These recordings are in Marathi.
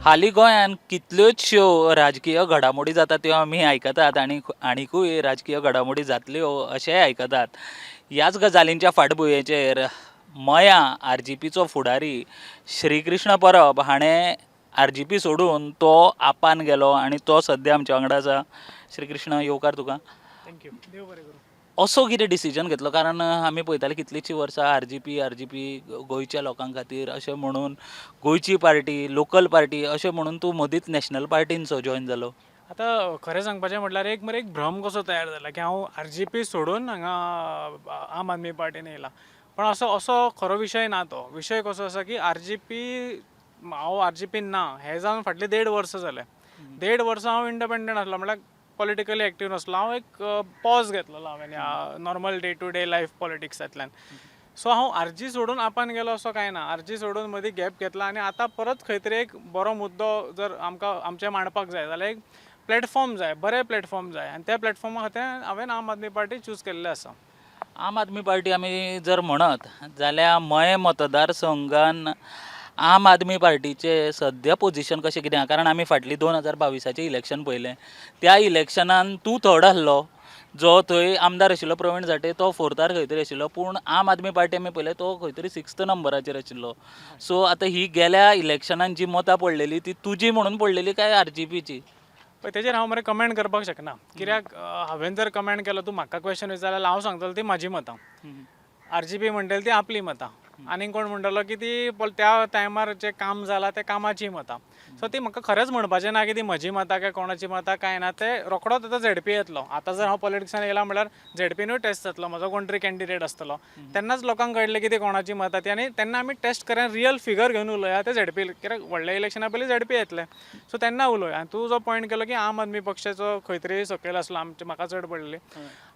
हालीं गोंयांत कितल्योशो राजकीय घडामोडी जातात त्यो आमी आयकतात आनीकूय राजकीय घडामोडी जातल्यो अशेंय आयकतात. ह्याच गजालींच्या फाटभुंयेचेर मयां आर.जी.पीचो फुडारी श्रीकृष्ण परब हाणें आर.जी.पी सोडून तो आपान गेलो आनी तो सद्या आमच्या वांगडा आसा. श्रीकृष्ण येवकार तुका. थँक्यू. देव बरें करूं. असो कितें डिसिजन घेतलो कारण आमी पळयताले कितलींशीं वर्सां आर.जी.पी गोंयच्या लोकां खातीर अशें म्हणून गोंयची पार्टी लोकल पार्टी अशें म्हणून तूं मदींच नॅशनल पार्टीनचो जॉयन जालो. आतां खरें सांगपाचें म्हटल्यार एक मरे एक भ्रम कसो तयार जाला की हांव आर.जी.पी सोडून हांगा आम आदमी पार्टीन येयला. पण असो असो खरो विशय ना. तो विशय कसो आसा की आर.जी.पी हांव आर.जी.पीन ना हें जावन फाटलीं 1.5 वर्सां जालें. 1.5 वर्सां हांव इंडिपेंडंट आसलो म्हळ्यार पॉलिटिकली एक्टीव नासलो. हांव एक पॉज घेतलेलो हांवें ह्या normal day to day life पॉलिटिक्सांतल्यान. सो हांव आर.जी सोडून आपान गेलो असो कांय ना. आर.जी सोडून मदीं गॅप घेतला आनी आतां परत खंय तरी एक बरो मुद्दो जर आमकां आमचें मांडपाक जाय जाल्यार एक प्लॅटफॉर्म जाय, बरें प्लॅटफॉर्म जाय आनी त्या प्लॅटफॉर्मा खातीर हांवें आम आदमी पार्टी चूज केल्लें आसा. आम आदमी पार्टी आमी जर म्हणत जाल्यार मये मतदारसंघान आम आदमी पार्टीचें सद्या पोजिशन कशें कितें आहा कारण आमी फाटलीं 2022चें इलेक्शन पळयलें. त्या इलेक्शनान तूं थर्ड आहलो. जो थंय आमदार आशिल्लो प्रवीण झांटे तो फोर्थार खंय तरी आशिल्लो पूण आम आदमी पार्टी आमी पळयलें तो खंय तरी 6th नंबराचेर आशिल्लो. सो आतां ही गेल्या इलेक्शनान जी मतां पडलेली ती तुजी म्हणून पडलेली काय आर.जी.पीची? पळय तेजेर हांव मरे कमेंट करपाक शकना. कित्याक हांवें जर कमेंट केलो तूं म्हाका क्वेश्चन विचारलें जाल्यार हांव सांगतलो ती म्हाजी मतां. आर.जी.पी म्हणटली ती आपली मतां. आनीक कोण म्हणटलो की ती त्या टायमार जें काम जालां त्या कामाची मतां. सो ती म्हाका खरेंच म्हणपाचें ना की ती म्हजी मतां काय कोणाची मतां काय ना. तें रोखडोच आतां झेडपी येतलो. आतां जर हांव पॉलिटिक्सान येयला म्हळ्यार झेडपीनूय टेस्ट जातलो म्हजो कोण तरी कॅन्डिडेट आसतलो. तेन्नाच लोकांक कळटलें की ती कोणाची मतां ती आनी तेन्ना आमी टेस्ट करून रियल फिगर घेवन उलोवया ते झेडपी कित्याक व्हडल्या इलेक्शना पयलीं झेडपी येतले. सो तेन्ना उलोवया. आनी तूं जो पॉयंट केलो की आम आदमी पक्षाचो खंय तरी सकयल आसलो आमचे म्हाका चड पडलेली.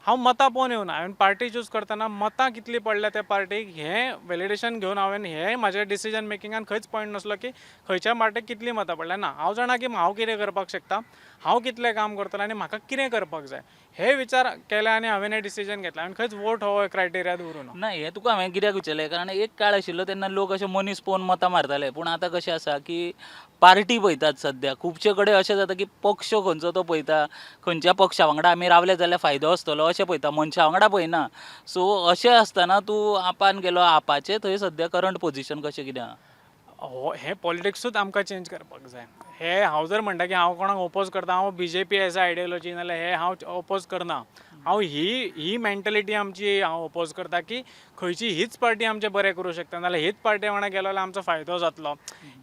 हांव मतां पळोवन येवना. हांवें पार्टी चूज करतना मतां कितलीं पडल्या त्या पार्टीक हें वॅलिडेशन घेवन हांवें हें म्हाज्या डिसिजन मेकिंगान खंयच पॉयंट नासलो की खंयच्या पार्टीक कितलीं मतां पडल्या ना. हांव जाणा की हांव कितें करपाक शकता, हांव कितलें काम करतलो आनी म्हाका कितें करपाक जाय हे विचार केले आनी हांवें हें डिसिजन घेतलें. हांवें खंयच वोट हो क्रायटेरिया दवरूं ना. ना हें तुका हांवें कित्याक विचारलें कारण एक काळ आशिल्लो तेन्ना लोक अशे मनीस पळोवन मतां मारताले पूण आतां कशें आसा की पार्टी पळयतात सद्या खुबशे कडेन अशें जाता की पक्ष खंयचो तो पळयता खंयच्या पक्षा वांगडा आमी रावले जाल्यार फायदो आसतलो अशें पळयता मनशा वांगडा पळयना. सो अशें आसतना तूं आपान गेलो आपाचें थंय सद्या करंट पोजिशन कशें कितें आहा? हें पॉलिटिक्सूच आमकां चेंज करपाक जाय. हें हांव जर म्हणटा की हांव कोणाक ओपोज करता हांव बी.जे.पी एज अ आयडियोलॉजी नाल्यार हें हांव ओपोज करना. हांव ही मेंटलिटी आमची हांव ओपोज करता की खंयची हीच पार्टी आमचें बरें करूं शकता नाल्यार हीच पार्टी वांगडा गेलो जाल्यार आमचो फायदो जातलो.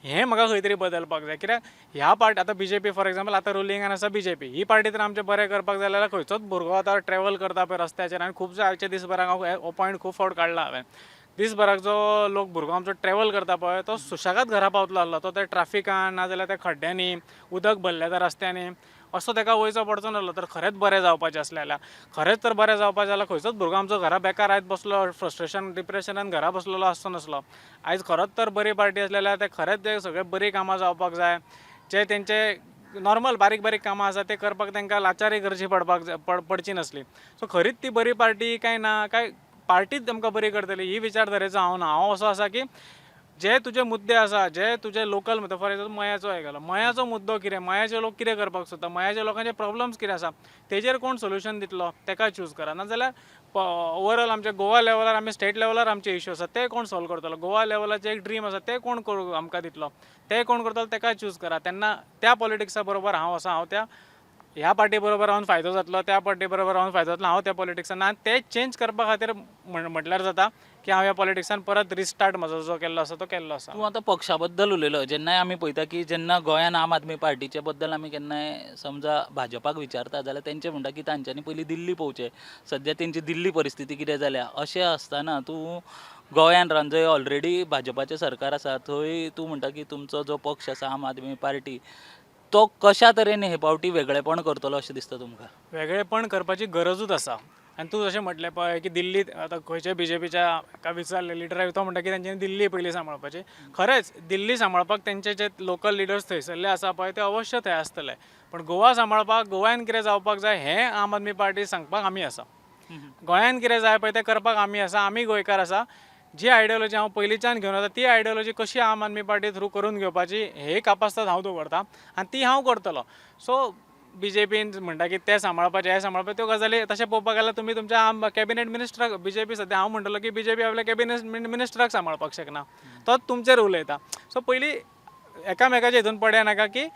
हें म्हाका खंय तरी बदलपाक जाय. कित्याक ह्या पार्टी आतां बी.जे.पी फॉर एक्झाम्पल आतां रुलिंगान आसा बी.जे.पी. ही पार्टी तर आमचें बरें करपाक जाय जाल्यार खंयचोच भुरगो आतां ट्रॅव्हल करता पळय रस्त्याचेर आनी खुबशे आयच्या दिसभराक हांव हो पॉयंट खूब फावट काडला हांवें. दिसभराक जो लोक भुरगो आमचो ट्रॅव्हल करता पळय तो सुशेगाद घरा पावतलो आसलो. तो त्या ट्राफिकान नाजाल्यार त्या खड्ड्यांनी उदक भरल्या त्या रस्त्यांनी असो ताका वयचो पडचो नासलो. तर खरेंच बरें जावपाचें आसलें जाल्यार खरेंच तर बरें जावपाचें जाल्यार खंयचोच भुरगो आमचो घरा बेकार आयज बसलो फ्रस्ट्रेशन डिप्रेशनान घरा बसलेलो आसचो नासलो. आयज खरोच तर बरी पार्टी आसली जाल्यार ते खरेंच ते सगळे बरीं कामां जावपाक जाय. जे तेंचे नॉर्मल बारीक बारीक कामां आसा ते करपाक तांकां लाचारी करची पडची नासली. सो खरीच ती बरी पार्टी काय ना काय पार्टीच आमकां बरी करतली ही विचारधारेचो हांव ना. हांव असो आसा की जे तुजे मुद्दे आसा जे तुजे लोकल मुद्दे फॉर एक्झाम्पल मयाचो हें गेलो मयाचो मुद्दो कितें मयाचे लोक कितें करपाक सोदता मयाच्या लोकांचे प्रॉब्लम्स कितें आसा तेजेर कोण सोल्युशन दितलो तेका चूज करा. नाजाल्यार ओवरऑल आमच्या गोवा लेवलार आमी स्टेट लेवलार आमचे इश्यू आसा ते कोण सॉल्व करतलो. गोवा लेवलाचे एक ड्रीम आसा ते कोण करूं आमकां दितलो ते कोण करतलो तेका चूज करा. तेन्ना त्या पॉलिटिक्सा बरोबर हांव आसा. हांव त्या ह्या पार्टी बरोबर रावन फायदो जातलो त्या पार्टी बरोबर रावन फायदो जातलो हांव त्या पॉलिटिक्सान आनी ते चेंज करपा खातीर म्हटल्यार जाता की हांव ह्या पॉलिटिक्सान परत रिस्टार्ट म्हजो जो केल्लो आसा तो केल्लो आसा. तूं आतां पक्षा बद्दल उलयलो जेन्नाय आमी पळयता की जेन्ना गोंयान आम आदमी पार्टीचे बद्दल आमी केन्नाय समजा भाजपाक विचारता जाल्यार तेंचे म्हणटा की तांच्यांनी पयलीं दिल्ली पोवचें सद्या तेंची दिल्ली परिस्थिती कितें जाल्या अशें आसतना तूं गोंयान रावन जंय ऑलरेडी भाजपाचें सरकार आसा थंय तूं म्हणटा की तुमचो जो पक्ष आसा आम आदमी पार्टी तो कशा तरेन हे फावटी वेगळेपण करतलो अशें दिसता तुमकां? वेगळेपण करपाची गरजूच आसा. आनी तूं जशें म्हटलें पळय की दिल्लीत आतां खंयच्या बी.जे.पीच्या एका विचारलें लिडराक तो म्हणटा की तेंच्यांनी दिल्ली पयलीं सांबाळपाची. खरेंच दिल्ली सांबाळपाक तेंचे जे लोकल लिडर्स थंयसरले आसा पळय ते अवश्य थंय आसतले. पण गोवा सांबाळपाक गोंयान कितें जावपाक जाय हें आम आदमी पार्टी सांगपाक आमी आसा. गोंयान कितें जाय पळय तें करपाक आमी आसा. आमी गोंयकार आसा. जी आयडियोलॉजी हांव पयलींच्यान घेवन वता ती आयडियोलॉजी कशी आम आदमी पार्टी थ्रू करून घेवपाची हे कापासतात हांव दवरता आनी ती हांव करतलो. सो BJPन म्हणटा की ते सांबाळपाचे हे सांबाळपाचे त्यो गजाली तशें पळोवपाक गेल्यार तुमी तुमच्या कॅबिनेट मिनिस्टराक BJP सद्या हांव म्हणटलो की BJP आपल्या कॅबिनेट मिनिस्टराक सांबाळपाक शकना, तोच तुमचेर उलयता. सो पयलीं एकामेकाच्या हितून पड्या नाका की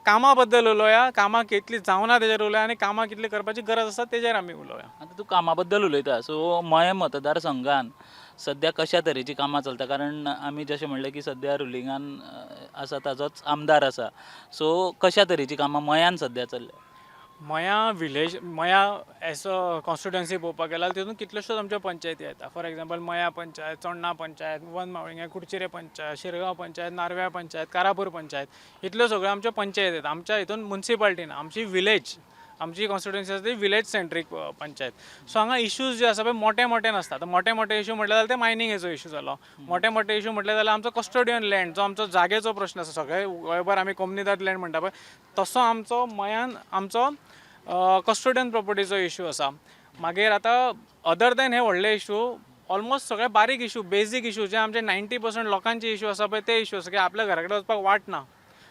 कामा बद्दल उलोवया, कामां कितलीं जावना तेजेर उलोवया आनी कामां कितली करपाची गरज आसा तेजेर आमी उलोवया. आता तू कामा बद्दल उलयता, सो मये मतदारसंघान सध्या कशा तरेची कामां चलता? कारण आमी जशें म्हणलें की सध्या रुलिंगान आसा ताजोच आमदार आसा, सो कशा तरेची कामां मयान सध्या चल्ल्या? मया एज अ कॉन्स्टिट्युएन्सी पळोवपाक गेल्यार तितून कितल्योश्योच आमच्यो पंचायती येता. फॉर एग्जांपल मया पंचायत, चोडणा पंचायत, वन मावळिंगे कुडचिरे पंचायत, शिरगांव पंचायत, नारव्या पंचायत, कारापूर पंचायत, इतल्यो सगळ्यो आमच्यो पंचायत येता. आमच्या हितून म्युन्सिपाल्टी ना, आमची विलेज, आमची कॉन्स्टिट्युएन्सी आसा ती विलेज सेंट्रीक पंचायत. सो हांगा इश्यूज जे आसा पळय मोठे मोठे नासता. मोठे मोठे इश्यू म्हटले जाल्यार ते मायनिंगेचो इश्यू जालो. मोठे मोठे इश्यू म्हटले जाल्यार आमचो कस्टोडियन लँड, जो आमचो जागेचो प्रश्न आसा, सगळे गोंयभर आमी कम्युनिदाद लँड म्हणटा पळय, तसो आमचो मयान आमचो कस्टोडियन प्रॉपर्टीचो इश्यू आसा. मागीर आतां अदर दॅन हे व्हडले इश्यू ऑलमोस्ट सगळे बारीक इश्यू, बेजीक इश्यू जे आमचे 90% लोकांचे इश्यू आसा पळय ते इश्यू आसा की आपल्या घरा कडेन वचपाक वाट ना,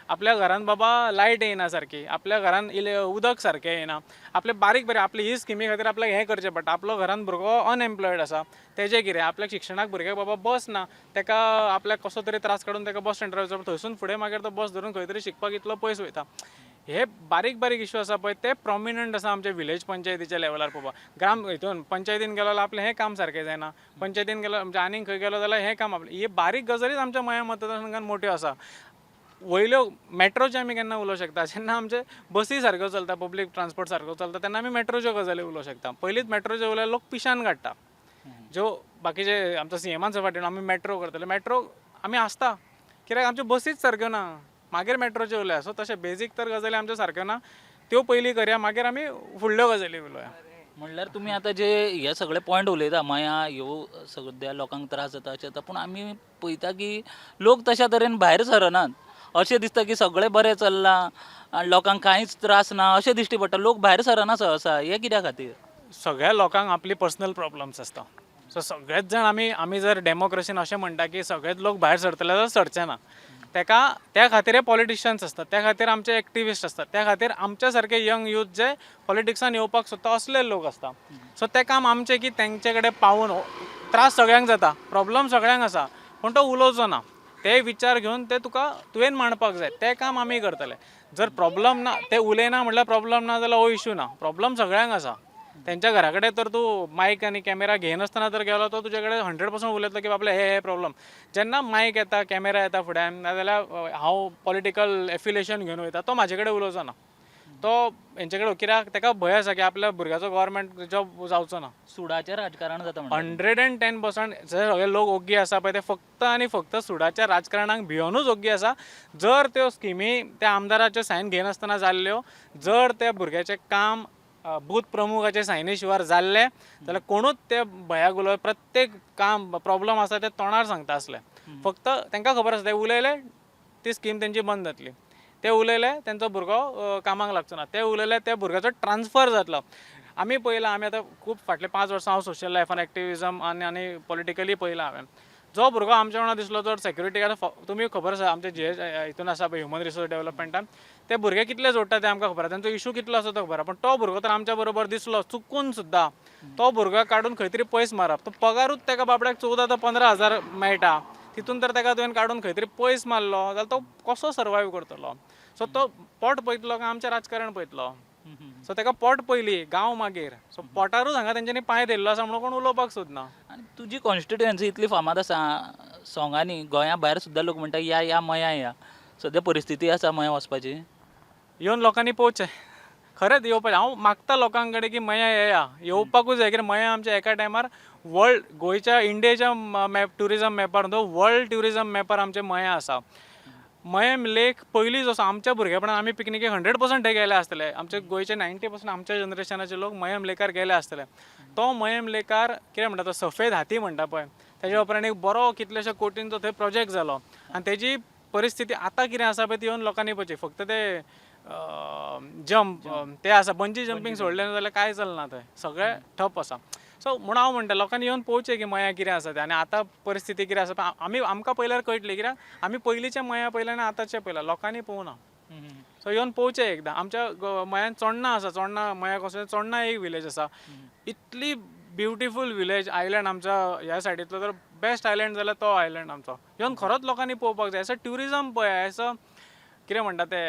आपल्या घरान बाबा लायट येयना सारकी, आपल्या घरान उदक सारकें येयना, आपले बारीक बारीक आपले ही स्किमी खातीर आपल्याक हें करचें पडटा. आपलो घरान भुरगो अनएम्प्लॉयड आसा, तेजें कितें? आपल्याक शिक्षणाक भुरग्याक बाबा बस ना, तेका आपल्याक कसो तरी त्रास काडून तेका बस स्टँडार वचप, थंयसून फुडें मागीर तो बस धरून खंय तरी शिकपाक इतलो पयस वयता. हे बारीक बारीक इश्यू आसा पळय ते प्रॉमिनंट आसा आमच्या विलेज पंचायतीच्या लेवलार पळोवपाक. ग्राम हितून पंचायतीन गेलो जाल्यार आपलें हें काम सारकें जायना, पंचायतीन गेलो म्हणजे आनीक खंय गेलो जाल्यार हें काम आपलें. हे बारीक गजालीच आमच्या मया मतदारसंघान मोठ्यो आसा. वयल्यो मेट्रोचे आमी केन्ना उलोवंक शकता, जेन्ना आमचे बसी सारक्यो चलता, पब्लीक ट्रान्सपोर्ट सारको चलता, तेन्ना आमी मेट्रोच्यो गजाली उलोवंक शकता. पयलींच मेट्रोचे उलयल्यार लोक पिशान काडटा. ज्यो बाकीचे आमचो CMाचो फाटीन आमी मेट्रो करतले, मेट्रो आमी आसता कित्याक आमच्यो बसीच सारक्यो ना, मागीर मेट्रोचे उलया. सो तशें बेजीक तर गजाली आमच्यो सारक्यो ना, त्यो पयलीं करया, मागीर आमी फुडल्यो गजाली उलोवया. म्हणल्यार तुमी आतां जे हे सगळे पॉयंट उलयता, मया ह्यो सद्या लोकांक त्रास जाता अशें जाता, पूण आमी पळयता की लोक तशा तरेन भायर सरनात. अशें दिसता की सगळें बरें चल्लां आनी लोकांक कांयच त्रास ना अशें दिश्टी पडटा. लोक भायर सरना सहसा, हे कित्या खातीर? सगळ्या लोकांक आपली पर्सनल प्रॉब्लम्स आसता. सो सगळेच जाण आमी जर डेमोक्रेसीन अशें म्हणटा की सगळेच लोक भायर सरतले जाल्यार सरचे ना. त्या खातीर हे पॉलिटिशियन्स असतात, त्या खातीर आमचे एक्टिविस्ट असतात, त्या खातीर आमच्या सारके यंग यूथ जे पॉलिटिक्सान येवपाक सोदता असले लोक असता. सो ते काम आमचे की तेंचे कडेन पावून त्रास सगळ्यांक जाता, प्रॉब्लम सगळ्यांक आसा, पूण तो उलोवचो ना. ते विचार घेवन ते तुवें मांडपाक जाय, ते काम आमी करतले. जर प्रॉब्लम ना, ते उलयना म्हटल्यार प्रॉब्लम ना जाल्यार हो इश्यू ना. प्रॉब्लम सगळ्यांक आसा. तेंच्या घरा कडेन तर तूं मायक आनी कॅमेरा घेयनासतना तर गेलो तो तुजे कडेन 100% उलयतलो की बाबा हे प्रॉब्लम. जेन्ना मायक येता, कॅमेरा येता फुड्यान, नाजाल्यार हांव पॉलिटिकल एफिलिएशन घेवन वयता, तो म्हाजे कडेन उलोवचो ना. तो हेंचे कडेन कित्याक तेका भंय आसा की आपल्या भुरग्याचो गव्हर्मेंट जॉब जावचो ना. सुडाचें राजकारण जाता म्हणटा. 110% जे सगळे लोक ओग्गी आसा पळय ते फक्त आनी फक्त सुडाच्या राजकारणाक भिवनूच ओग्गी आसा. जर त्यो स्किमी त्या आमदाराच्यो सायन घेनासतना जाल्ल्यो, जर त्या भुरग्याचें काम बूथ प्रमुखाचे सायनी शिवार जाल्ले जाल्यार कोणूच ते भंयाक उलोवप, प्रत्येक काम प्रॉब्लम आसा ते तोंडार सांगता आसले. फक्त तांकां खबर आसा ते उलयले ती स्कीम तेंची बंद जातली, ते उलयले तेंचो भुरगो कामाक लागचो ना, ते उलयले त्या भुरग्याचो ट्रान्सफर जातलो. आमी पळयलां, आमी आतां खूब फाटले 5 वर्सां हांव सोशल लायफान एक्टिविजम आनी पॉलिटिकली पळयलां हांवें. जो भुरगो आमच्या वांगडा दिसलो जर सेक्युरिटी आतां तुमी खबर आसा आमचे जे हितून आसा पळय ह्युमन रिसोर्स डेव्हलपमेंटान, ते भुरगे कितले जोडटा ते आमकां खबर आसा, तांचो इश्यू कितलो आसा तो खबर आसा. पण तो भुरगो तर आमच्या बरोबर दिसलो चुकून सुद्दां, तो भुरगो काडून खंय तरी पयस मारप. तो पगारूच तेका बाबड्याक 14 ते 15,000 मेळटा, तितून तर तेका तुवें काडून खंय तरी पयस मारलो जाल्यार तो कसो सर्वायव करतलो. सो तो पोट पळयतलो काय आमचें राजकारण पळयतलो? सो तेका पोट पयली, गांव मागीर. सो पोटारूच हांगा तेंच्यांनी पांय धरलो आसा म्हणून कोण उलोवपाक सोदना. आनी तुजी कॉन्स्टिट्युएन्सी इतली फामाद आसा सोंगांनी, गोंया भायर सुद्दां लोक म्हणटा या मया या. सद्या परिस्थिती आसा मया वचपाची? येवन लोकांनी पळोवचें, खरेंच येवपाचें. हांव मागता लोकां कडेन की मया येवपाकूच जाय, कित्याक मया आमच्या एका टायमार वर्ल्ड गोंयच्या इंडियेच्या ट्युरिजम मॅपार वर्ल्ड ट्युरिजम मॅपार आमचे मया आसा. मयम लेक पयलींच असो आमच्या भुरगेपणान आमी पिकनिकेक 100% थंय गेले आसतले. आमचे गोंयचे 90% आमच्या जनरेशनाचे लोक मयम लेकार गेले आसतले. तो मयम लेकार कितें म्हणटा तो सफेद हाती म्हणटा पळय, तेज्या उपरांत एक बरो कितलेशे कोटींचो थंय प्रोजेक्ट जालो. आनी तेजी परिस्थिती आतां कितें आसा पळय ती येवन लोकांनी पळोवची. फक्त ते जंप ते आसा, बंजी जंपींग सोडलें जाल्यार कांय चलना, थंय सगळें ठप आसा. सो म्हणून हांव म्हणटा लोकांनी येवन पळोवचें की मया कितें आसा तें आनी आतां परिस्थिती कितें आसा पण आमकां पयल्यार कळटलें कित्याक आमी पयलींचें मया पयलें आनी आतांचें पयलां लोकांनी पळोवना. सो येवन पळोवचें एकदां. आमच्या मयान चोडणा आसा, चोडणा मया कसो चोडणा एक विलेज आसा, इतली ब्युटिफूल विलेज आयलँड आमच्या ह्या सायडींतलो तर बेस्ट आयलँड जाल्यार तो आयलँड आमचो. येवन खरोच लोकांनी पळोवपाक जाय. एज अ ट्युरिजम पळय, एज अ कितें म्हणटा ते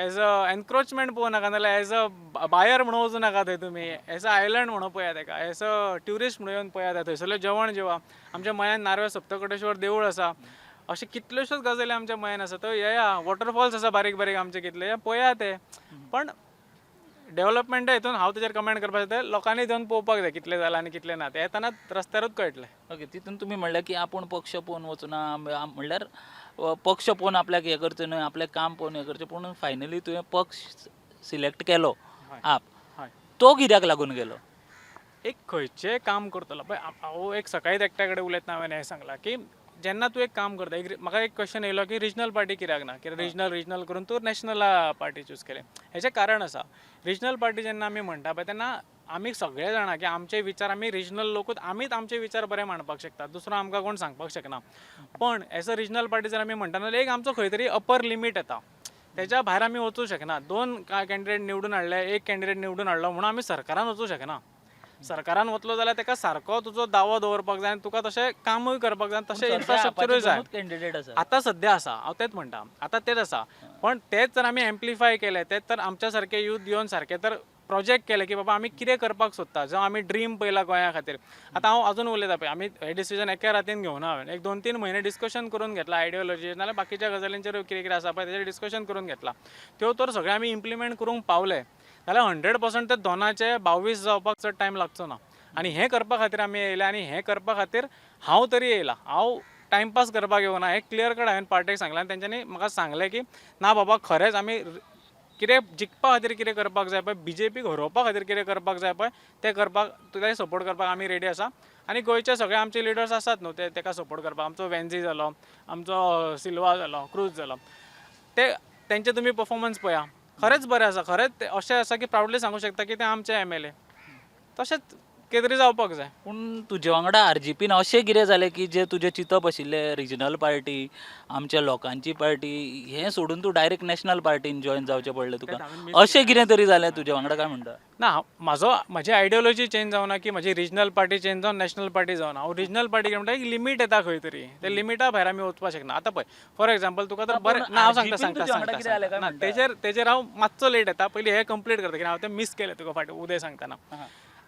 एज अ एनक्रोचमेंट पळोवं नाका, नाजाल्यार एज अ बायर म्हणून वचूं नाका थंय तुमी, एज अ आयलँड म्हणून पळया तेका, एज अ ट्युरिस्ट म्हणून येवन पळया तें. थंयसरलें जेवण जेवा. आमच्या मयान नारळ सप्तकोटेश्वर देवूळ आसा, अशें कितल्योश्योच गजाली आमच्या मयान आसा. थंय येया, वॉटरफॉल्स आसा बारीक बारीक आमचे कितले, पळया ते. पण डेव्हलपमेंट हितून हांव तेजेर कमेंट करपाक ते लोकांनी येवन पळोवपाक जाय कितलें जालां आनी कितलें ना. ते येताना रस्त्यारूच कळटलें. ओके, तितून तुम्ही म्हणलें की आपूण पक्ष पळोवन वचूना, म्हणल्यार पक्ष पळोवन आपल्याक हें करचें न्हय, आपलें काम पळोवन हें करचें, पूण फायनली तुवें पक्ष सिलेक्ट केलो आप. हय. तो कित्याक लागून गेलो? एक खंयचें काम करतलो पळय, हांव एक सकाळीच एकट्या कडेन उलयतना हांवें हें सांगलां की जेन्ना तूं एक काम करता, म्हाका एक क्वेश्चन येयलो की रिजनल पार्टी कित्याक ना, कित्याक रिजनल करून तूं नॅशनल पार्टी चूज केलें. हेजें कारण आसा. रिजनल पार्टी जेन्ना आमी म्हणटा पळय तेन्ना आमी सगळे जाणा की आमचे विचार आमी रिजनल लोकूच आमीच आमचे विचार बरे मांडपाक शकतात, दुसरो आमकां कोण सांगपाक शकना. पण एज अ रिजनल पार्टी जर आमी म्हणटा जाल्यार एक आमचो खंय तरी अपर लिमीट येता, तेच्या भायर आमी वचूं शकना. 2 कॅन्डिडेट निवडून हाडले, एक कॅन्डिडेट निवडून हाडलो म्हणून आमी सरकारान वचूं शकना. सरकारान वतलो जाल्यार तेका सारको तुजो दावो दवरपाक जाय आनी तुका तशें कामूय करपाक जाय, तशें इन्फ्रास्ट्रक्चरूय जाय. कॅन्डिडेट आसा. आतां सद्या आसा, हांव तेच म्हणटा, आतां तेच आसा. पण तेच जर आमी एम्प्लिफाय केले, तेच तर आमच्या सारके यूथ येवन सारके तर प्रोजेक्ट केले की बाबा आमी कितें करपाक सोदता, जो आमी ड्रीम पयला गोंया खातीर. आतां हांव अजून उलयता पळय, आमी हे डिसिजन एका रातीन घेवना हांवें. एक 2-3 म्हयने डिस्कशन करून घेतला आयडियोलॉजी नाल्यार बाकीच्या गजालींचेर कितें कितें आसा पळय तेजेर डिस्कशन करून घेतला. त्यो तर सगळे आमी इम्प्लिमेंट करूंक पावले जाल्यार 100% ते दोनाचे 22 जावपाक चड टायम लागचो ना. आनी हें करपा खातीर आमी येयले आनी हें करपा खातीर हांव तरी येयला. हांव टायमपास करपाक येवना, हें क्लियर कट हांवें पार्टेक सांगलें आनी तेंच्यांनी म्हाका सांगलें की ना बाबा खरेंच आमी कितें जिखपा खातीर कितें करपाक जाय पळय, बीजेपीक हरोवपा खातीर कितें करपाक जाय पळय तें करपाक, तुका सपोर्ट करपाक आमी रेडी आसा. आनी गोंयचे सगळे आमचे लिडर्स आसात न्हू, तेका सपोर्ट करपाक. आमचो वेन्झी जालो, आमचो सिल्वा जालो, क्रूज जालो, तेंचे तुमी परफॉर्मन्स पळया, खरेंच बरें आसा. खरेंच अशें आसा की प्रावडली सांगूं शकता की ते आमचे MLA. तशेंच कितें तरी जावपाक जाय. पूण तुजे वांगडा RGPन अशें कितें जालें की जे तुजें चिंतप आशिल्लें, रिजनल पार्टी, आमच्या लोकांची पार्टी, हें सोडून तूं डायरेक्ट नॅशनल पार्टीन जॉयन जावचें पडलें तुका? अशें कितें तरी जालें तुजे वांगडा, काय म्हणटा? ना, म्हाजी आयडियोलॉजी चेंज जावना की म्हजी रिजनल पार्टी चेंज जावन नॅशनल पार्टी जावना. हांव रिजनल पार्टी म्हणटा एक लिमीट येता खंय तरी, ते लिमिटा भायर आमी वचपाक शकना. आतां पळय फॉर एग्जांपल तुका तर बरें ना, हांव सांगता ना, तेजेर हांव मातसो लेट येता. पयलीं हें कंप्लीट करता कित्याक हांव तें मिस केलें तुका फाटीं उदय सांगतना.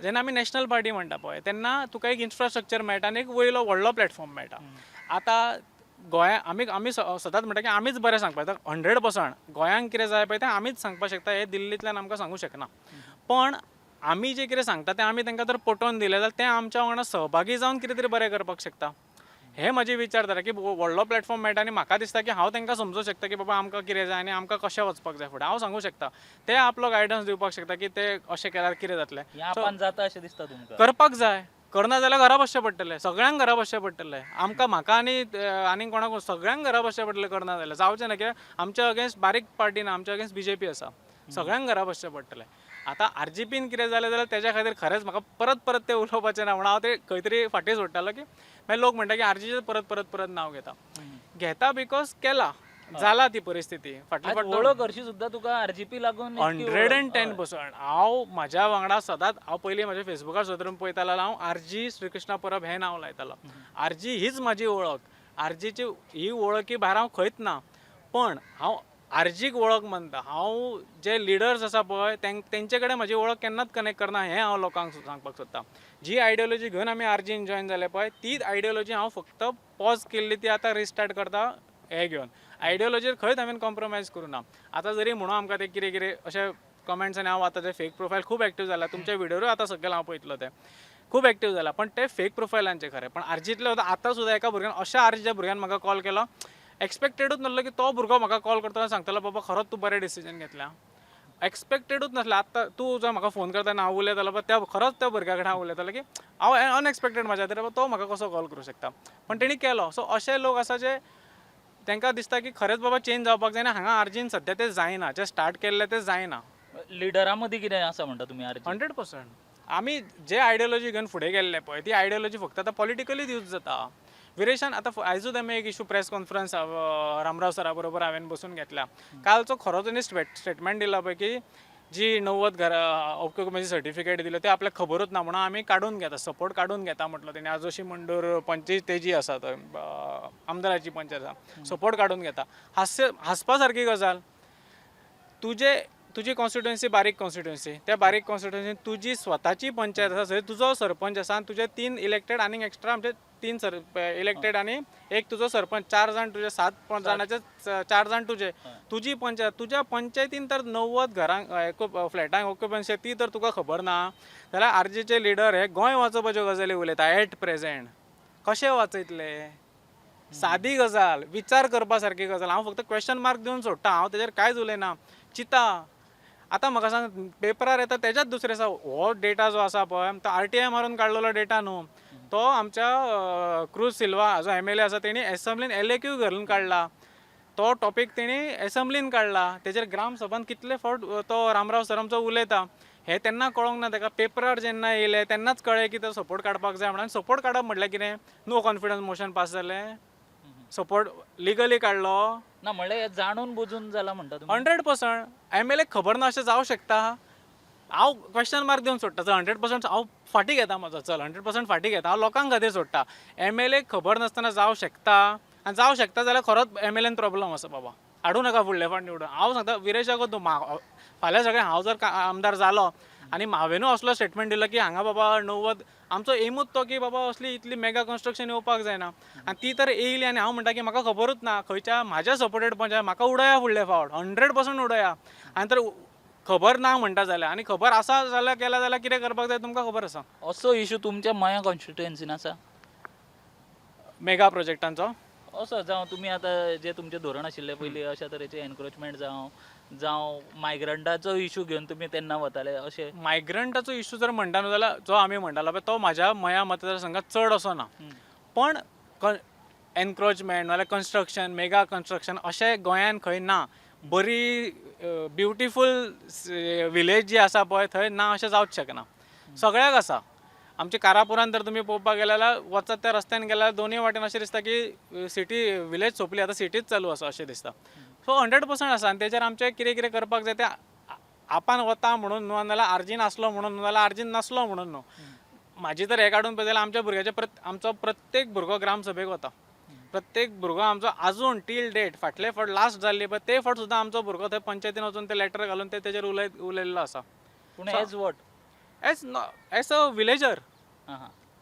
जेन्ना आमी नॅशनल पार्टी म्हणटा पळय तेन्ना तुका एक इन्फ्रास्ट्रक्चर मेळटा आनी एक वयलो व्हडलो प्लॅटफॉर्म मेळटा. आतां गोंया आमी सदांच म्हणटा की आमीच बरें सांगपाक, 100% गोंयांक कितें जाय पळय तें आमीच सांगपाक शकता, हें दिल्लींतल्यान आमकां सांगूं शकना. पण आमी जें कितें सांगता तें आमी तांकां तर पटोवन दिलें जाल्यार ते आमच्या वांगडा सहभागी जावन कितें तरी बरें करपाक शकता. हे म्हजी विचारधारा की व्हडलो प्लॅटफॉर्म मेळटा आनी म्हाका दिसता की हांव तांकां समजूंक शकता की बाबा आमकां कितें जाय आनी आमकां कशें वचपाक जाय फुडें. हांव सांगूं शकता, ते आपलो गायडन्स दिवपाक शकता की ते अशें केल्यार कितें जातलें. आपण जाता अशें दिसता तुमकां? करपाक जाय. करना जाल्यार घरा बसचें पडटलें, सगळ्यांक घरा बसचें पडटलें. म्हाका आनी कोणाक सगळ्यांक घरा बसचें पडटलें करना जाल्यार. जावचें ना, कित्याक आमच्या अगेन्स्ट बारीक पार्टी ना, आमच्या अगेन्स्ट BJP आसा. सगळ्यांक घरा बसचें पडटलें. आतां RGPन कितें जालें जाल्यार तेच्या खातीर खरेंच म्हाका परत तें उलोवपाचें ना म्हणून हांव तें खंय तरी फाटीं सोडटालो की मागीर लोक म्हणटा की RGPचें परत नांव घेता बिकॉज केला जाला ती परिस्थिती फाटली वळख हरशी सुद्दां तुका RGP लागून 110%. हांव म्हाज्या वांगडा सदांच हांव पयलीं म्हाज्या फेसबुकार सुद्दां पळयतालो, हांव RG श्रीकृष्णा परब हें नांव लायतालो. RG हीच म्हाजी वळख. RGची ही वळखी भायर हांव खंयच ना. पण हांव RGक वळख मानता. हांव जे लिडर्स आसा पळय तेंचे कडेन म्हाजी वळख केन्नाच कनेक्ट करना, हें हांव लोकांक सांगपाक सोदतां. जी आयडियोलॉजी घेवन आमी RGन जॉयन जाले पळय तीच आयडियोलॉजी हांव फक्त पॉज केल्ली ती आतां रिस्टार्ट करता हें घेवन. आयडियोलॉजीर खंयच हांवें कॉम्प्रोमायज करूं ना. आतां जरी म्हणून आमकां ते कितें अशें कमेंट्स आनी हांव आतां ते फेक प्रोफायल खूब एक्टीव जाला. तुमच्या व्हिडियोरूय आतां सकयल हांव पळयतलो ते खूब एक्टीव जाला. पण ते फेक प्रोफायलांचे खरें. पण RGतले आतां सुद्दां एका भुरग्यान अशा RGच्या भुरग्यान म्हाका कॉल केलो, एक्सपेक्टेडूच नासलो की तो भुरगो म्हाका कॉल करता आनी सांगतलो बाबा खरोच तूं बरें डिसिजन घेतलें. एक्सपेक्टेडूच नासलें. आतां तूं जो म्हाका फोन करता हांव उलयतालो पळय खरोच त्या भुरग्या कडेन हांव उलयतालो की हांव अनएक्सपेक्टेड म्हाज्या खातीर तो म्हाका कसो कॉल करूं शकता. पण तेणी केलो. सो अशे लोक आसा जे तांकां दिसता की खरेंच बाबा चेंज जावपाक जाय आनी हांगा RGन सद्या तें जायना. जें स्टार्ट केल्लें तें जायना. लिडरा मदीं कितें आसा म्हणटा तुमी RG? 100%. आमी जे आयडियोलॉजी घेवन फुडें गेल्ले पळय ती आयडियोलॉजी फक्त आतां पॉलिटिकलीच यूज जाता. विरेशान आतां आयजूच आमी एक इशू प्रेस कॉन्फरन्स रामराव सरा बरोबर हांवें बसून घेतल्या. कालचो खरो ताणी स्टेटमेंट दिला पळय की जी 90 घरां ऑक्युपन्सी सर्टिफिकेट दिले ते आपल्याक खबरूच ना म्हणून आमी काडून घेता, सपोर्ट काडून घेता म्हटलो तेणी. आजोशी मंडूर पंचायत तेजी आसा थंय आमदाराची पंचायत आसा, सपोर्ट काडून घेता. हांसपा सारकी गजाल. तुजी कॉन्स्टिट्युएन्सी बारीक कॉन्स्टिट्युएन्सी, त्या बारीक कॉन्स्टिट्युएन्सीन तुजी स्वताची पंचायत आसा, थंय तुजो सरपंच आसा आनी तुजे 3 इलेक्टेड आनी एक्स्ट्रा म्हणजे 3 इलेक्टेड आनी एक तुजो सरपंच, 4 जाण तुजे, 7 जाणांचे 4 जाण तुजे. तुजी पंचायत, तुज्या पंचायतीन तर 90 घरांक फ्लॅटांक ऑक्युपन्सी ती तर तुका खबर ना जाल्यार आरजीचे लिडर हे गोंय वाचोवपाच्यो गजाली उलयता एट प्रेझेंट. कशें वाचयतले? सादी गजाल, विचार करपा सारकी गजाल. हांव फक्त क्वेश्चन मार्क दिवन सोडटा, हांव तेजेर कांयच उलयना. चिता आतां म्हाका सांग, पेपरार येता तेच्याच दुसरे दिसा हो डेटा जो आसा पळय तो RTI मारून काडलेलो डेटा न्हू, तो आमच्या क्रूज सिल्वा जो MLA आसा तेणी एसेंब्लीन LAQ घालून काडला. तो टॉपीक तेणी एसेंब्लीन काडला. तेजेर ग्रामसभान कितले फावट तो रामराव सर आमचो उलयता. हे तेन्ना कळोंक ना ताका. पेपरार जेन्ना येयले तेन्नाच कळ्ळें की तो सपोर्ट काडपाक जाय म्हणून. सपोर्ट काडप म्हटल्यार कितें? नो कॉन्फिडन्स मोशन पास जालें, सपोर्ट लिगली काडलो ना म्हणल्यार हे जाणून बुजून जाला म्हणटा तुमी. 100%. MLA खबर ना अशें जावं शकता? हांव क्वेश्चन मार्क दिवन सोडटा. चल 100% हांव फाटीं घेता म्हाजो, चल 100% फाटीं घेता. हांव लोकांक खातीर सोडटा. MLA खबर नासतना जावं शकता, आनी जावं शकता जाल्यार खरोच MLAन प्रॉब्लम आसा बाबा. हाडूं नाका फुडले फावट निवडून. हांव सांगता विरेशाक तूं फाल्यां सगळें हांव जर आमदार जालो आनी हांवेनूय असलो स्टेटमेंट दिलो की हांगा बाबा 90 आमचो एमूच तो की बाबा असली इतली मेगा कन्स्ट्रक्शन येवपाक जायना, आनी ती तर येयली आनी हांव म्हणटा की म्हाका खबरूच ना खंयच्या म्हाज्या सपोर्टेड पंचायत म्हाका उडया फुडले फावट 100% उडया. आनी तर खबर ना म्हणटा जाल्यार, आनी खबर आसा जाल्यार केला जाल्यार कितें करपाक जाय तुमकां खबर आसा. असो इशू तुमच्या मया कॉन्स्टिट्युएन्सीन आसा? मेगा प्रोजेक्टांचो असो जावं तुमी आतां जे तुमचें धोरण आशिल्लें पयलीं अशा तरेचें एनक्रोचमेंट जावं मायग्रंटाचो इशू घेवन तुमी तेन्ना वताले अशें? मायग्रंटाचो इशू जर म्हणटा न्हू जाल्यार जो आमी म्हणटालो पळय तो म्हाज्या मया मतदारसंघात चड असो ना. पण एनक्रोचमेंट नाल्यार कन्स्ट्रक्शन, मेगा कन्स्ट्रक्शन अशें गोंयान खंय ना. बरी ब्युटिफूल विलेज जी आसा पळय थंय ना अशें जावंच शकना. सगळ्याक आसा. आमच्या कारापुरान जर तुमी पळोवपाक गेले जाल्यार वचत त्या रस्त्यान गेल्यार दोनूय वाटेन अशें दिसता की सिटी विलेज सोंपली आतां सिटीच चालू आसा अशें दिसता. सो 100% आसा. आनी तेजेर आमचें कितें कितें करपाक जाय तें आपान वता म्हणून न्हू नाल्यार आर्जीन आसलो म्हणून न्हू नाल्यार आर्जीन नासलो म्हणून न्हू. म्हाजी तर हें काडून पळय जाल्यार आमच्या भुरग्याचे आमचो प्रत्येक भुरगो ग्रामसभेक वता. प्रत्येक भुरगो आमचो आजून टील डेट फाटले फावट लास्ट जाल्ली पळय ते फावट सुद्दां आमचो भुरगो थंय पंचायतीन वचून ते लेटर घालून ते तेजेर उलयल्लो आसा. पूण as what? As a villager.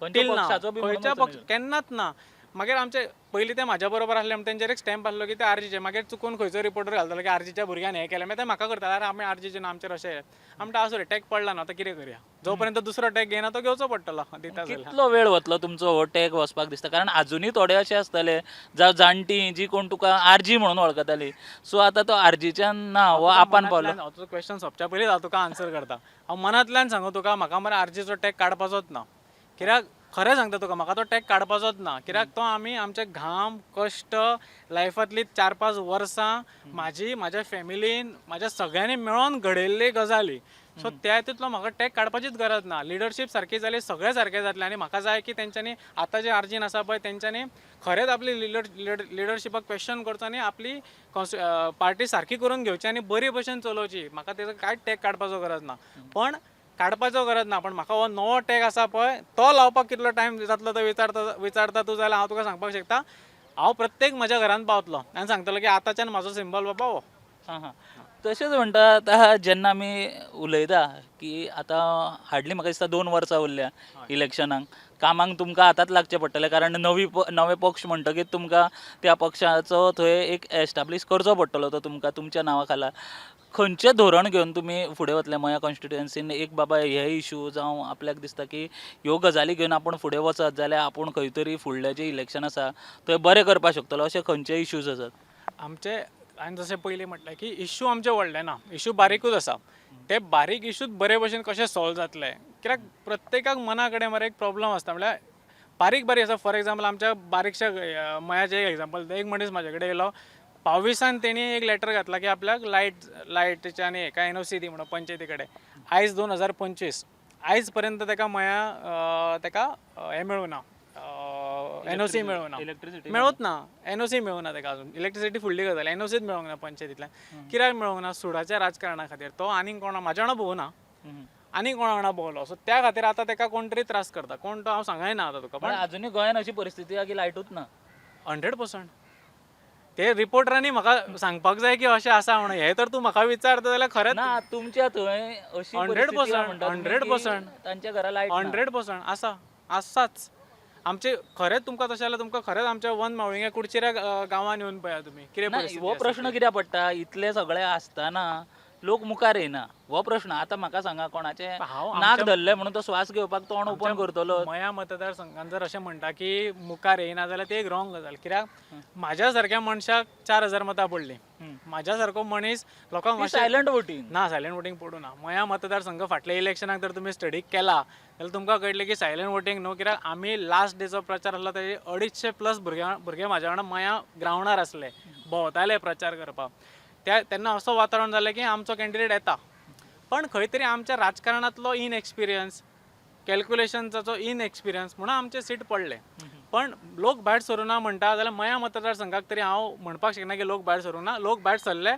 खंयच्या पक्षाचो बी खंयच्या पक्ष केन्नाच ना. मागीर आमचे पयलीं ते म्हाज्या बरोबर आसले म्हणून तेंचेर एक स्टॅम्प आसलो की ते आरजीचे. मागीर चुकून खंयचो रिपोर्टर घालतालो की आरजीच्या भुरग्यान हें केलें. मागीर ते म्हाका करता अरे आमी आरजीचे ना आमचेर अशें. आमी आसूं रे टॅग पडला ना आतां कितें करया. जो पर्यंत दुसरो टॅग घेयना तो घेवचो पडटलो दिता जाल्यार. कितलो वेळ वतलो तुमचो हो टॅग वचपाक दिसता? कारण आजुनूय थोडे अशे आसतले जावं जाणटी जी कोण तुका आरजी म्हणून वळखताली, सो आतां तो आरजीच्यान ना हो आपान पावलो. हांव तुजो क्वेश्चन सोंपच्या पयलींच हांव तुका आन्सर करता. हांव मनांतल्यान सांगू तुका म्हाका मरे आरजीचो टॅग काडपाचोच ना. कित्याक खरें सांगता तुका म्हाका तो टॅग काडपाचोच ना. कित्याक तो आमी आमचे घाम कश्ट लायफांतली 4-5 वर्सां म्हाज्या फॅमिलीन म्हाज्या सगळ्यांनी मेळोन घडयल्ली गजाली. सो त्या हितूंतलो म्हाका टॅग काडपाचीच गरज ना. लिडरशीप सारकी जाली सगळें सारकें जातलें. आनी म्हाका जाय की तेंच्यांनी आतां जे आर्जीन आसा पळय तेंच्यांनी खरेंच आपली लिडरशिपाक क्वेश्चन करचो आनी आपली पार्टी सारकी करून घेवची आनी बरे भशेन चलोवची. म्हाका तेजो कांयच टॅग काडपाचो गरज ना. पण काडपाचो गरज ना. पण म्हाका हो नवो टॅग आसा पळय तो लावपाक कितलो टायम जातलो तो विचारता तूं जाल्यार हांव तुका सांगपाक शकता हांव प्रत्येक म्हज्या घरान पावतलो आनी सांगतलो की आतांच्यान म्हाजो सिंबल बाबा हो. तशेंच म्हणटा आतां जेन्ना आमी उलयता की आतां हार्डली म्हाका दिसता 2 वर्सां उरल्या इलेक्शनाक. कामांक तुमकां आतांच लागचें पडटलें कारण नवे पक्ष म्हणटकीर तुमकां त्या पक्षाचो थंय एक एस्टाब्लीश करचो पडटलो तो तुमकां तुमच्या नांवा खाला. खंयचें धोरण घेवन तुमी फुडें वतले मया कॉन्स्टिट्युएन्सीन? एक बाबा हे इशू जावं आपल्याक दिसता की ह्यो गजाली घेवन आपूण फुडें वचत जाल्यार आपूण खंय तरी फुडलें जें इलेक्शन आसा थंय बरें करपाक शकतलो अशे खंयचे इश्यूज आसात? आमचे हांवें जशें पयलीं म्हटलें की इश्यू आमचे व्हडले ना. इश्यू बारीकूच आसा. ते बारीक इश्यूच बरे भशेन कशें सॉल्व जातले. कित्याक प्रत्येकाक मना कडेन मरे एक प्रॉब्लम आसता. म्हळ्यार बारीक आसा. फॉर एग्जाम्पल आमच्या बारीकशा मयाचें एक एग्जाम्पल एक मनीस म्हाजे कडेन येयलो 22 तेणी एक लेटर घातला की आपल्याक लायटीचे आनी एका NOC दी म्हणून पंचायती कडेन. आयज 2025 आयज पर्यंत ताका ताका हें मेळूना NOC मेळूना इलेक्ट्रिसिटी मेळूच ना NOC मेळूना ताका अजून इलेक्ट्रिसिटी फुडली गजाल NOCच मेळूंक ना पंचायतींतल्यान कित्याक मेळूंक ना सुडाच्या राजकारणा खातीर तो आनीक कोणा म्हाज्या वांगडा भोवना आनीक कोणा वांगडा भोवलो सो त्या खातीर आतां ताका कोण तरी त्रास करता कोण तो हांव सांगाय ना आतां तुका पण अजूनय गोंयान अशी परिस्थिती आहा की लायटूच ना 100% ते रिपोर्टरांनी म्हाका सांगपाक जाय की अशें आसा म्हणून हे तर तूं म्हाका विचारता जाल्यार खरेंच ना तुमच्या थंय अशी 100% तांच्या घरा लायट 100% आसाच आमचे खरेंच तुमकां तशें जाल्यार तुमकां खरेंच आमच्या वन मावळिंगे कुडचिऱ्या गांवांन येवन पळया तुमी कितें परिस्थिती हो प्रश्न कित्याक पडटा इतले सगळे आसतना लोक मुखार येना हो प्रश्न आता म्हाका सांगा कोणाचे नाक धरले म्हणून तो श्वास घेवपाक तोंड ओपन करतलो मया मतदारसंघान जर अशें म्हणटा की मुखार येना जाल्यार ते एक रॉंग गजाल कित्याक म्हाज्या सारक्या मनशाक 4000 मतां पडली म्हाज्या सारको मनीस लोकांक सायलंट वोटींग ना सायलंट वोटींग पडूं ना मया मतदारसंघ फाटल्या इलेक्शनाक जर तुमी स्टडी केला जाल्यार तुमकां कळटलें की सायलंट वोटींग न्हू कित्याक आमी लास्ट डेचो प्रचार आसलो तेजे 250+ भुरगे म्हाज्या वांगडा मया ग्रावंडार आसले भोंवताले प्रचार करपाक तेन्ना असो वातावरण जालें की आमचो कॅन्डिडेट येता पण खंय तरी आमच्या राजकारणांतलो इनएक्सपिरियन्स कॅल्क्युलेशन्साचो इनएक्सपिरियन्स म्हणून आमचे सीट पडले पण लोक भायर सरूं ना म्हणटा जाल्यार मया मतदारसंघाक तरी हांव म्हणपाक शकना की लोक भायर सरूं ना लोक भायर सरले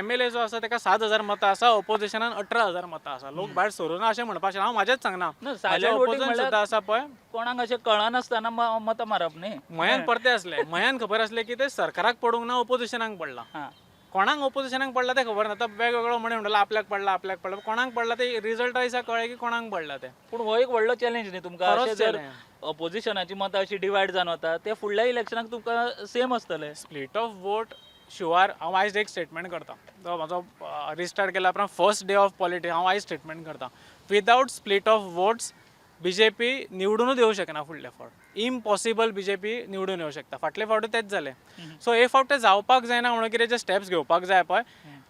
MLA जो आसा ताका 7000 मतां आसा ऑपोजिशनान 18000 मतां आसा लोक भायर सरूं ना अशें म्हणपाक शकना हांव म्हाजेंच सांगना सायलंट वोटींग सुद्दां आसा पळय कोणाक अशें कळनासतना मतां मारप न्ही मयान परते असले मयान खबर आसलें की ते सरकाराक पडूंक ना ऑपोजिशनाक पडला कोणाक ऑपोजिशनाक पडला ते खबर ना आतां वेगवेगळो म्हणला आपल्याक पडला कोणाक पडला ते रिजल्टा दिसा कळ्ळें की कोणाक पडला ते पूण हो एक व्हडलो चॅलेंज न्ही तुमकां अशें जर ऑपोजिशनाची मतां अशी डिवायड जावन वता ते फुडल्या इलेक्शनाक तुमकां सेम आसतले स्प्लिट ऑफ वोट शुअर हांव आयज एक स्टेटमेंट करता तो म्हाजो रिस्टार्ट केला उपरांत फर्स्ट डे ऑफ पॉलिटिक्स हांव आयज स्टेटमेंट करता without split of votes BJP निवडूनच येवं शकना फुडले फावट इम्पॉसिबल BJP निवडून येवं शकता फाटले फावट तेच जालें सो हे फावट ते जावपाक जायना म्हणून कितें जे स्टेप्स घेवपाक जाय पळय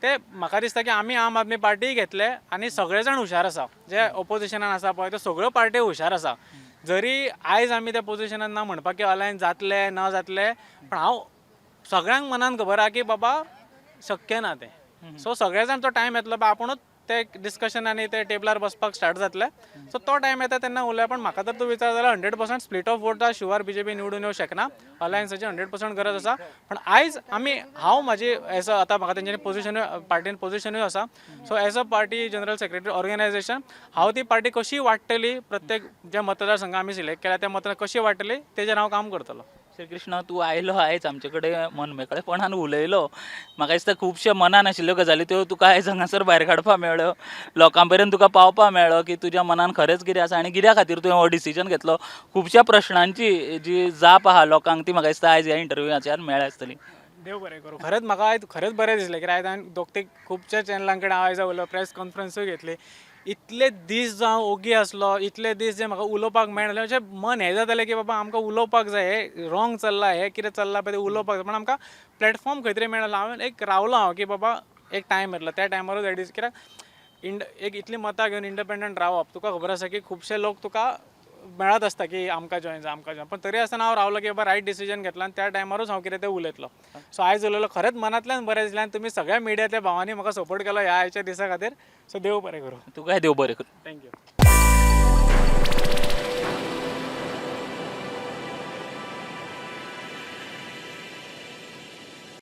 ते म्हाका दिसता की आमी आम आदमी पार्टी घेतले आनी सगळे जाण हुशार आसा जे ऑपोजिशनान आसा पळय ते सगळ्यो पार्टी हुशार आसा जरी आयज आमी त्या पोजिशनान ना म्हणपाक की अलायन्स जातले ना जातले पण हांव सगळ्यांक मनान खबर आहा की बाबा शक्य ना तें सो सगळे जाण तो टायम येतलो बा आपुणूच ते डिस्कशन आनी ते टेबलार बसपाक स्टार्ट जातले सो तो टायम येता तेन्ना उलया पण म्हाका तर तूं विचार जाल्यार 100% split of vote sure BJP निवडून येवं शकना अलायन्साची 100% गरज आसा पण आयज हांव म्हाजी एज आतां म्हाका तेंच्यांनी पोजिशन पार्टीन पोजिशनूय आसा so as a party general secretary organisation हांव ती पार्टी कशी वाडटली प्रत्येक जे मतदारसंघ आमी सिलेक्ट केल्या त्या मतदार कशी वाडटली तेजेर हांव काम करतलो श्री कृष्ण तूं आयलो आयज आमचे कडेन मनमेकळेपणान उलयलो म्हाका दिसता खुबशे मनान आशिल्ल्यो गजाली त्यो तुका आयज हांगासर भायर काडपाक मेळ्ळ्यो लोकां पर्यंत तुका पावपाक मेळ्ळो की तुज्या मनान खरेंच कितें आसा आनी कित्या खातीर तुवें हो डिसिजन घेतलो खुबश्या प्रश्नांची जी जाप आहा लोकांक ती म्हाका दिसता आयज ह्या इंटरव्यूआच्यान मेळ्ळी आसतली देव बरें करूं खरेंच म्हाका आयज खरेंच बरें दिसलें कित्याक आयज हांवें दोगते खुबशा चॅनलां कडेन हांव आयज उलयलो प्रेस कॉन्फरन्सूय घेतली इतले दीस जो हांव ओगी आसलो इतले दीस जे म्हाका उलोवपाक मेळनासलें अशें मन हें जातालें की बाबा आमकां उलोवपाक जाय हे रॉंग चल्लां हें कितें चल्लां पळय तें उलोवपाक जाय पण आमकां प्लॅटफॉर्म खंय तरी मेळना हांवें एक रावलो हांव की बाबा एक टायम येतलो त्या टायमारूच एडीस कित्याक एक इतली मतां घेवन इंडिपेंडंट रावप तुका खबर आसा की खुबशे लोक तुका मेळत आसता की आमकां जॉयन जा पण तरी आसतना हांव रावलो की बाबा रायट डिसिजन घेतला आनी त्या टायमारूच हांव कितें तें उलयतलो सो आयज उलयलो खरेंच मनांतल्यान बरें दिसलें आनी तुमी सगळ्या मिडियातल्या भावांनी म्हाका सपोर्ट केलो ह्या आयच्या दिसा खातीर सो देव बरें करूं तुका देव बरें करूं थँक्यू